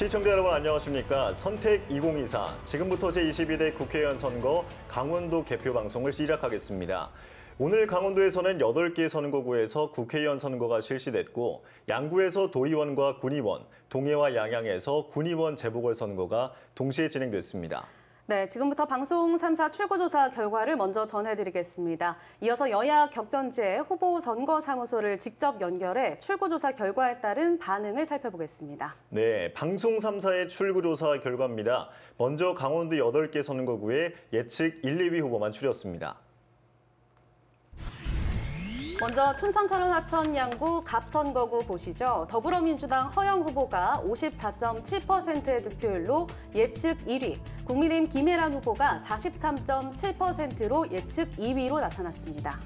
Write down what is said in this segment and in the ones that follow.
시청자 여러분 안녕하십니까. 선택 2024 지금부터 제22대 국회의원 선거 강원도 개표 방송을 시작하겠습니다. 오늘 강원도에서는 8개 선거구에서 국회의원 선거가 실시됐고 양구에서 도의원과 군의원, 동해와 양양에서 군의원 재보궐선거가 동시에 진행됐습니다. 네, 지금부터 방송 3사 출구조사 결과를 먼저 전해드리겠습니다. 이어서 여야 격전지의 후보 선거사무소를 직접 연결해 출구조사 결과에 따른 반응을 살펴보겠습니다. 네, 방송 3사의 출구조사 결과입니다. 먼저 강원도 8개 선거구에 예측 1, 2위 후보만 추렸습니다. 먼저 춘천, 철원, 하천, 양구, 갑선거구 보시죠. 더불어민주당 허영 후보가 54.7%의 득표율로 예측 1위, 국민의힘 김혜란 후보가 43.7%로 예측 2위로 나타났습니다.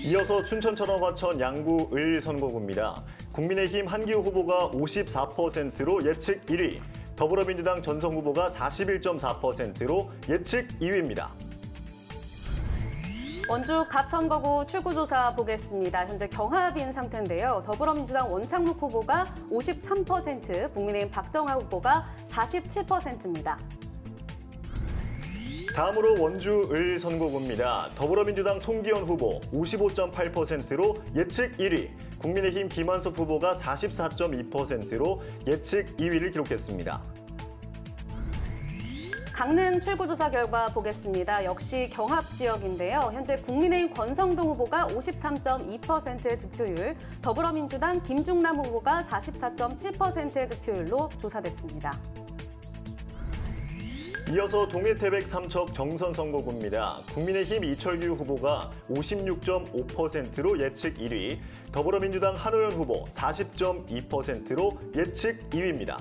이어서 춘천, 철원, 화천, 양구, 을 선거구입니다. 국민의힘 한기호 후보가 54%로 예측 1위, 더불어민주당 전성 후보가 41.4%로 예측 2위입니다. 원주 갑선거구 출구조사 보겠습니다. 현재 경합인 상태인데요. 더불어민주당 원창묵 후보가 53%, 국민의힘 박정하 후보가 47%입니다. 다음으로 원주 을 선거구입니다. 더불어민주당 송기현 후보 55.8%로 예측 1위, 국민의힘 김한섭 후보가 44.2%로 예측 2위를 기록했습니다. 강릉 출구조사 결과 보겠습니다. 역시 경합 지역인데요. 현재 국민의힘 권성동 후보가 53.2%의 득표율, 더불어민주당 김중남 후보가 44.7%의 득표율로 조사됐습니다. 이어서 동해태백 삼척 정선 선거구입니다. 국민의힘 이철규 후보가 56.5%로 예측 1위, 더불어민주당 한호연 후보 40.2%로 예측 2위입니다.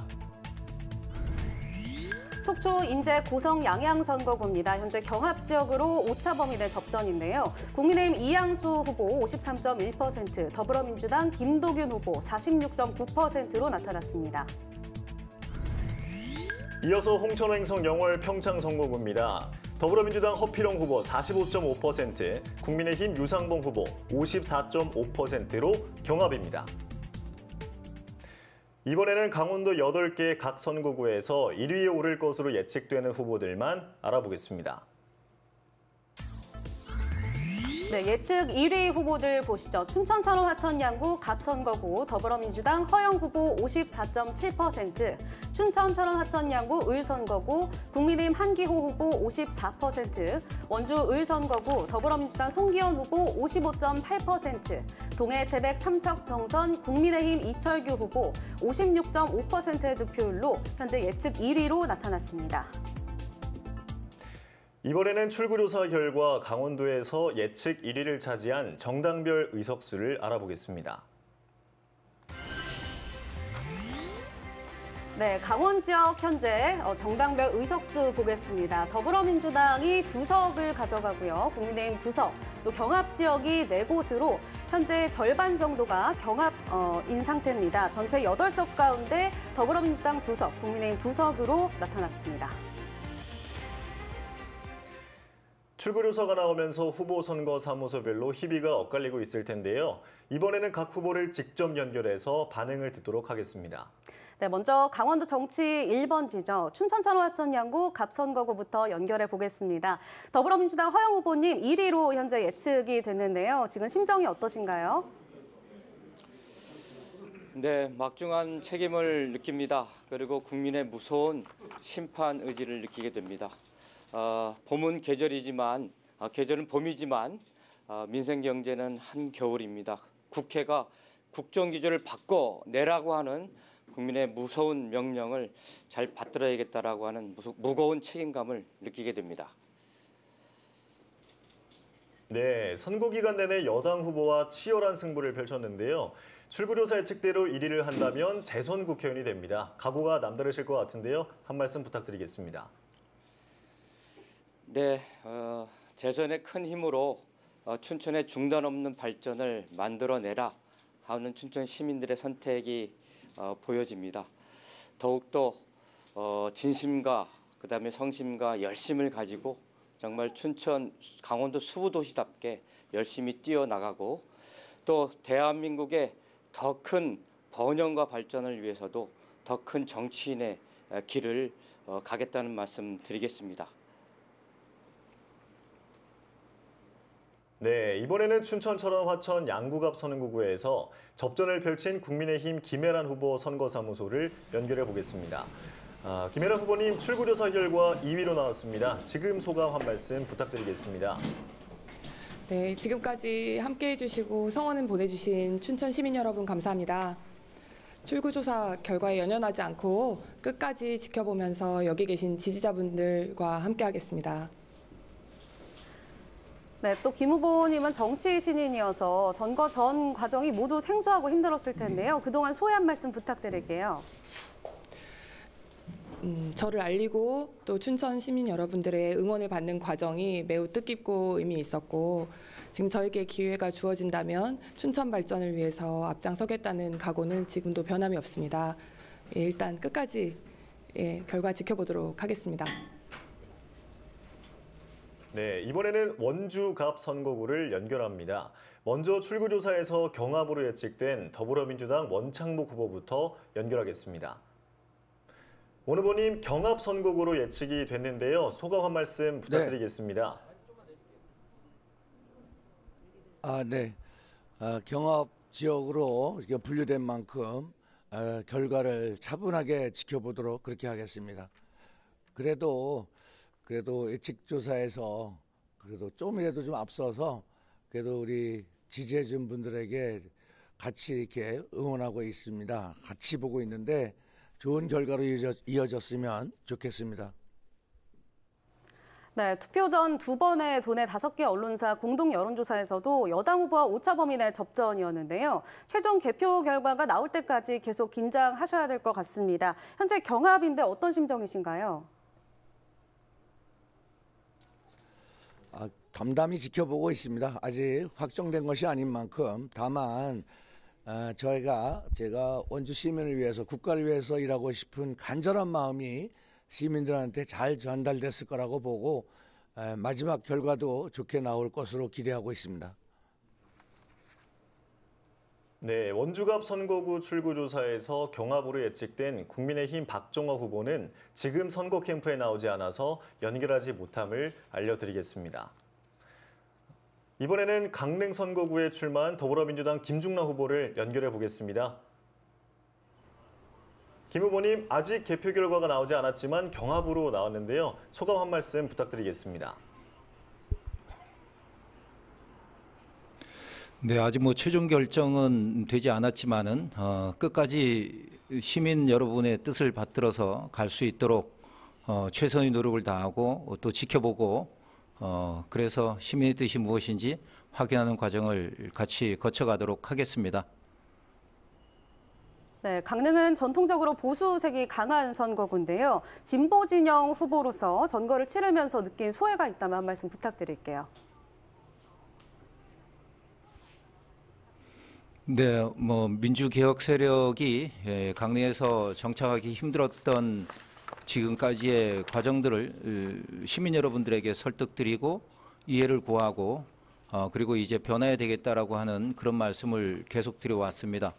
속초, 인제, 고성, 양양 선거구입니다. 현재 경합 지역으로 오차범위된 접전인데요. 국민의힘 이양수 후보 53.1%, 더불어민주당 김도균 후보 46.9%로 나타났습니다. 이어서 홍천, 횡성, 영월, 평창 선거구입니다. 더불어민주당 허필영 후보 45.5%, 국민의힘 유상봉 후보 54.5%로 경합입니다. 이번에는 강원도 8개 각 선거구에서 1위에 오를 것으로 예측되는 후보들만 알아보겠습니다. 네, 예측 1위 후보들 보시죠. 춘천, 철원, 하천, 양구, 갑선거구, 더불어민주당 허영 후보 54.7%, 춘천, 철원, 하천, 양구, 을 선거구, 국민의힘 한기호 후보 54%, 원주 을 선거구, 더불어민주당 송기현 후보 55.8%, 동해 태백 삼척 정선, 국민의힘 이철규 후보 56.5%의 득표율로 현재 예측 1위로 나타났습니다. 이번에는 출구조사 결과 강원도에서 예측 1위를 차지한 정당별 의석수를 알아보겠습니다. 네, 강원 지역 현재 정당별 의석수 보겠습니다. 더불어민주당이 2석을 가져가고요. 국민의힘 2석, 또 경합 지역이 4곳으로 현재 절반 정도가 경합인 상태입니다. 전체 8석 가운데 더불어민주당 2석, 국민의힘 2석으로 나타났습니다. 출구조사가 나오면서 후보 선거 사무소별로 희비가 엇갈리고 있을 텐데요. 이번에는 각 후보를 직접 연결해서 반응을 듣도록 하겠습니다. 네, 먼저 강원도 정치 1번지죠. 춘천, 철원, 하천, 양구, 갑선거구부터 연결해 보겠습니다. 더불어민주당 허영 후보님 1위로 현재 예측이 됐는데요. 지금 심정이 어떠신가요? 네, 막중한 책임을 느낍니다. 그리고 국민의 무서운 심판 의지를 느끼게 됩니다. 봄은 계절이지만 계절은 봄이지만 민생 경제는 한겨울입니다. 국회가 국정기조를 바꿔내라고 하는 국민의 무서운 명령을 잘 받들어야겠다라고 하는 무거운 책임감을 느끼게 됩니다. 네, 선거 기간 내내 여당 후보와 치열한 승부를 펼쳤는데요. 출구조사 예측대로 1위를 한다면 재선 국회의원이 됩니다. 각오가 남다르실 것 같은데요. 한 말씀 부탁드리겠습니다. 네, 재선의 큰 힘으로 춘천의 중단 없는 발전을 만들어내라 하는 춘천 시민들의 선택이 보여집니다. 더욱더 진심과 그다음에 성심과 열심을 가지고 정말 춘천, 강원도 수부도시답게 열심히 뛰어나가고 또 대한민국의 더 큰 번영과 발전을 위해서도 더 큰 정치인의 길을 가겠다는 말씀 드리겠습니다. 네, 이번에는 춘천, 철원, 화천, 양구갑 선거구에서 접전을 펼친 국민의힘 김혜란 후보 선거사무소를 연결해 보겠습니다. 김혜란 후보님, 출구조사 결과 2위로 나왔습니다. 지금 소감 한 말씀 부탁드리겠습니다. 네, 지금까지 함께해 주시고 성원을 보내주신 춘천 시민 여러분 감사합니다. 출구조사 결과에 연연하지 않고 끝까지 지켜보면서 여기 계신 지지자분들과 함께하겠습니다. 네, 또 김 후보님은 정치 신인이어서 선거 전 과정이 모두 생소하고 힘들었을 텐데요. 그동안 소회 한 말씀 부탁드릴게요. 저를 알리고 또 춘천 시민 여러분들의 응원을 받는 과정이 매우 뜻깊고 의미 있었고 지금 저에게 기회가 주어진다면 춘천 발전을 위해서 앞장서겠다는 각오는 지금도 변함이 없습니다. 일단 끝까지 결과 지켜보도록 하겠습니다. 네, 이번에는 원주갑 선거구를 연결합니다. 먼저 출구조사에서 경합으로 예측된 더불어민주당 원창목 후보부터 연결하겠습니다. 원 후보님, 경합 선거구로 예측이 됐는데요. 소감 한 말씀 부탁드리겠습니다. 네. 경합 지역으로 분류된 만큼 결과를 차분하게 지켜보도록 그렇게 하겠습니다. 그래도 예측조사에서 그래도 좀이라도 좀 앞서서 그래도 우리 지지해준 분들에게 같이 이렇게 응원하고 있습니다. 같이 보고 있는데 좋은 결과로 이어졌으면 좋겠습니다. 네, 투표 전 2번의 도내 5개 언론사 공동 여론조사에서도 여당 후보와 오차범위 내 접전이었는데요. 최종 개표 결과가 나올 때까지 계속 긴장하셔야 될 것 같습니다. 현재 경합인데 어떤 심정이신가요? 담담히 지켜보고 있습니다. 아직 확정된 것이 아닌 만큼 다만 제가 원주 시민을 위해서 국가를 위해서 일하고 싶은 간절한 마음이 시민들한테 잘 전달됐을 거라고 보고 마지막 결과도 좋게 나올 것으로 기대하고 있습니다. 네, 원주갑 선거구 출구조사에서 경합으로 예측된 국민의힘 박종화 후보는 지금 선거 캠프에 나오지 않아서 연결하지 못함을 알려드리겠습니다. 이번에는 강릉 선거구에 출마한 더불어민주당 김중남 후보를 연결해 보겠습니다. 김 후보님, 아직 개표 결과가 나오지 않았지만 경합으로 나왔는데요. 소감 한 말씀 부탁드리겠습니다. 네, 아직 최종 결정은 되지 않았지만은 끝까지 시민 여러분의 뜻을 받들어서 갈 수 있도록 최선의 노력을 다하고 또 지켜보고 그래서 시민의 뜻이 무엇인지 확인하는 과정을 같이 거쳐가도록 하겠습니다. 네, 강릉은 전통적으로 보수색이 강한 선거구인데요. 진보 진영 후보로서 선거를 치르면서 느낀 소회가 있다면 한 말씀 부탁드릴게요. 네, 민주개혁 세력이 강릉에서 정착하기 힘들었던 지금까지의 과정들을 시민 여러분들에게 설득드리고 이해를 구하고 그리고 이제 변해야 되겠다라고 하는 그런 말씀을 계속 드려왔습니다.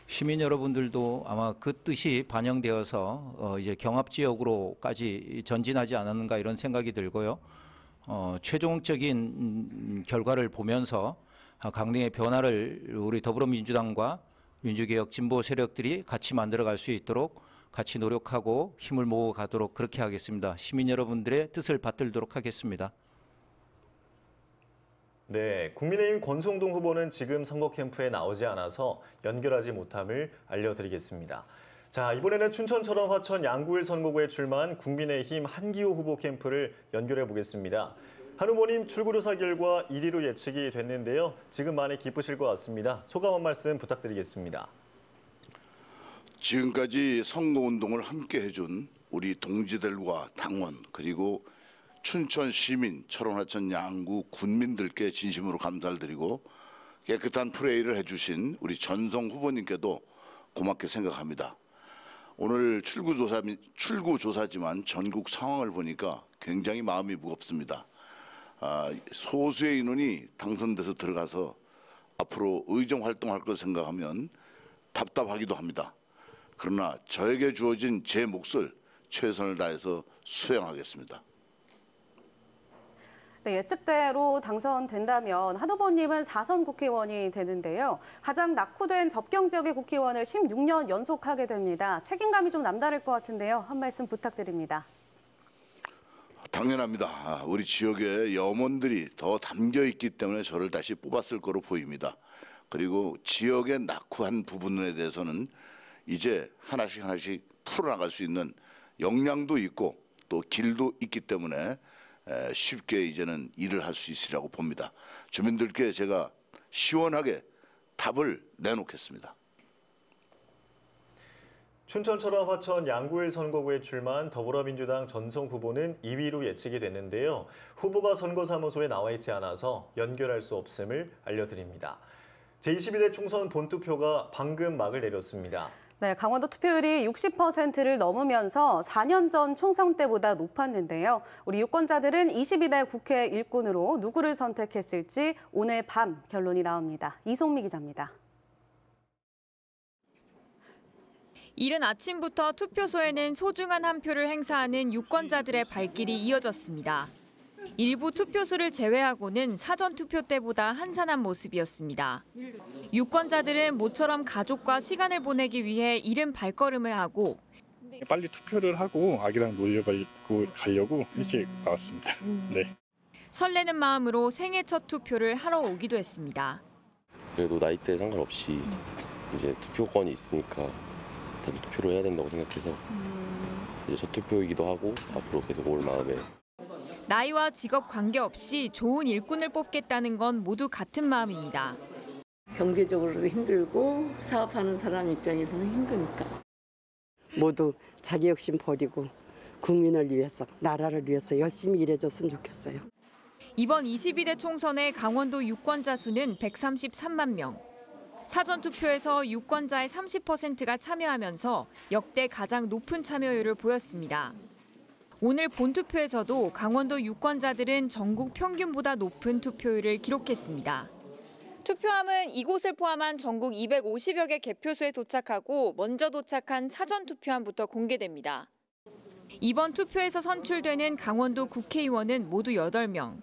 시민 여러분들도 아마 그 뜻이 반영되어서 이제 경합 지역으로까지 전진하지 않았는가 이런 생각이 들고요. 최종적인 결과를 보면서 강릉의 변화를 우리 더불어민주당과 민주개혁 진보 세력들이 같이 만들어갈 수 있도록 같이 노력하고 힘을 모아가도록 그렇게 하겠습니다. 시민 여러분들의 뜻을 받들도록 하겠습니다. 네, 국민의힘 권성동 후보는 지금 선거 캠프에 나오지 않아서 연결하지 못함을 알려드리겠습니다. 자, 이번에는 춘천, 철원, 화천, 양구일 선거구에 출마한 국민의힘 한기호 후보 캠프를 연결해 보겠습니다. 한 후보님, 출구조사 결과 1위로 예측이 됐는데요. 지금 많이 기쁘실 것 같습니다. 소감 한 말씀 부탁드리겠습니다. 지금까지 선거운동을 함께 해준 우리 동지들과 당원 그리고 춘천 시민, 철원, 화천, 양구 군민들께 진심으로 감사를 드리고 깨끗한 플레이를 해주신 우리 전성 후보님께도 고맙게 생각합니다. 오늘 출구조사지만 전국 상황을 보니까 굉장히 마음이 무겁습니다. 소수의 인원이 당선돼서 들어가서 앞으로 의정 활동할 것 생각하면 답답하기도 합니다. 그러나 저에게 주어진 제 몫을 최선을 다해서 수행하겠습니다. 네, 예측대로 당선된다면 한 후보님은 4선 국회의원이 되는데요. 가장 낙후된 접경 지역의 국회의원을 16년 연속하게 됩니다. 책임감이 좀 남다를 것 같은데요. 한 말씀 부탁드립니다. 당연합니다. 우리 지역의 염원들이 더 담겨 있기 때문에 저를 다시 뽑았을 거로 보입니다. 그리고 지역의 낙후한 부분에 대해서는 이제 하나씩 풀어나갈 수 있는 역량도 있고 또 길도 있기 때문에 쉽게 이제는 일을 할 수 있으리라고 봅니다. 주민들께 제가 시원하게 답을 내놓겠습니다. 춘천처럼 화천 양구일 선거구에 출마한 더불어민주당 전성 후보는 2위로 예측이 됐는데요. 후보가 선거사무소에 나와 있지 않아서 연결할 수 없음을 알려드립니다. 제22대 총선 본투표가 방금 막을 내렸습니다. 네, 강원도 투표율이 60%를 넘으면서 4년 전 총선 때보다 높았는데요. 우리 유권자들은 22대 국회 일꾼으로 누구를 선택했을지 오늘 밤 결론이 나옵니다. 이송미 기자입니다. 이른 아침부터 투표소에는 소중한 한 표를 행사하는 유권자들의 발길이 이어졌습니다. 일부 투표소를 제외하고는 사전투표 때보다 한산한 모습이었습니다. 유권자들은 모처럼 가족과 시간을 보내기 위해 이른 발걸음을 하고 빨리 투표를 하고 아기랑 놀려고 가려고 일찍 나왔습니다. 네. 설레는 마음으로 생애 첫 투표를 하러 오기도 했습니다. 그래도 나이대 상관없이 이제 투표권이 있으니까 다들 투표를 해야 된다고 생각해서 이제 첫 투표이기도 하고 앞으로 계속 올 마음에. 나이와 직업 관계없이 좋은 일꾼을 뽑겠다는 건 모두 같은 마음입니다. 경제적으로도 힘들고 사업하는 사람 입장에서는 힘드니까. 모두 자기 욕심 버리고 국민을 위해서, 나라를 위해서 열심히 일해줬으면 좋겠어요. 이번 22대 총선의 강원도 유권자 수는 133만 명. 사전투표에서 유권자의 30%가 참여하면서 역대 가장 높은 참여율을 보였습니다. 오늘 본투표에서도 강원도 유권자들은 전국 평균보다 높은 투표율을 기록했습니다. 투표함은 이곳을 포함한 전국 250여 개 개표소에 도착하고 먼저 도착한 사전투표함부터 공개됩니다. 이번 투표에서 선출되는 강원도 국회의원은 모두 8명.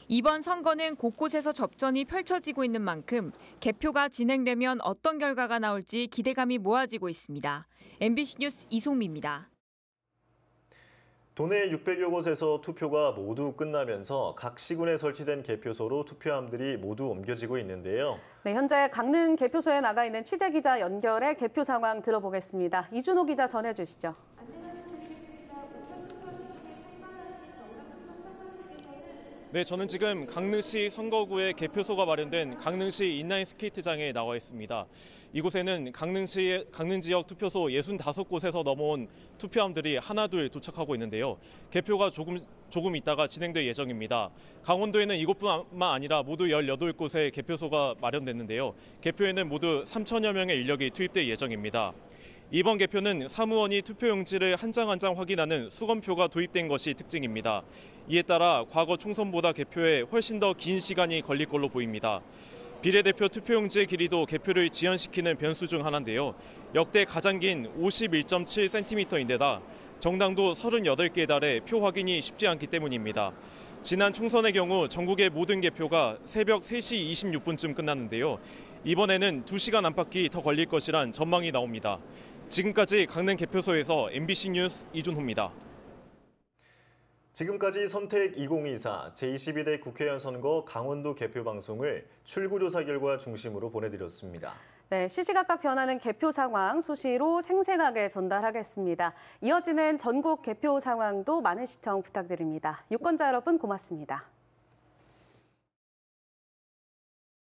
이번 선거는 곳곳에서 접전이 펼쳐지고 있는 만큼 개표가 진행되면 어떤 결과가 나올지 기대감이 모아지고 있습니다. MBC 뉴스 이송미입니다. 도내 600여 곳에서 투표가 모두 끝나면서 각 시군에 설치된 개표소로 투표함들이 모두 옮겨지고 있는데요. 네, 현재 강릉 개표소에 나가 있는 취재기자 연결해 개표 상황 들어보겠습니다. 이준호 기자 전해주시죠. 네, 저는 지금 강릉시 선거구에 개표소가 마련된 강릉시 인라인 스케이트장에 나와 있습니다. 이곳에는 강릉 지역 투표소 65곳에서 넘어온 투표함들이 하나둘 도착하고 있는데요. 개표가 조금 있다가 진행될 예정입니다. 강원도에는 이곳뿐만 아니라 모두 18곳의 개표소가 마련됐는데요. 개표에는 모두 3천여 명의 인력이 투입될 예정입니다. 이번 개표는 사무원이 투표용지를 한 장 한 장 확인하는 수검표가 도입된 것이 특징입니다. 이에 따라 과거 총선보다 개표에 훨씬 더 긴 시간이 걸릴 걸로 보입니다. 비례대표 투표용지의 길이도 개표를 지연시키는 변수 중 하나인데요. 역대 가장 긴 51.7cm인데다 정당도 38개에 달해 표 확인이 쉽지 않기 때문입니다. 지난 총선의 경우 전국의 모든 개표가 새벽 3시 26분쯤 끝났는데요. 이번에는 2시간 안팎이 더 걸릴 것이란 전망이 나옵니다. 지금까지 강릉 개표소에서 MBC 뉴스 이준호입니다. 지금까지 선택 2024 제22대 국회의원 선거 강원도 개표 방송을 출구조사 결과 중심으로 보내드렸습니다. 네, 시시각각 변하는 개표 상황 수시로 생생하게 전달하겠습니다. 이어지는 전국 개표 상황도 많은 시청 부탁드립니다. 유권자 여러분 고맙습니다.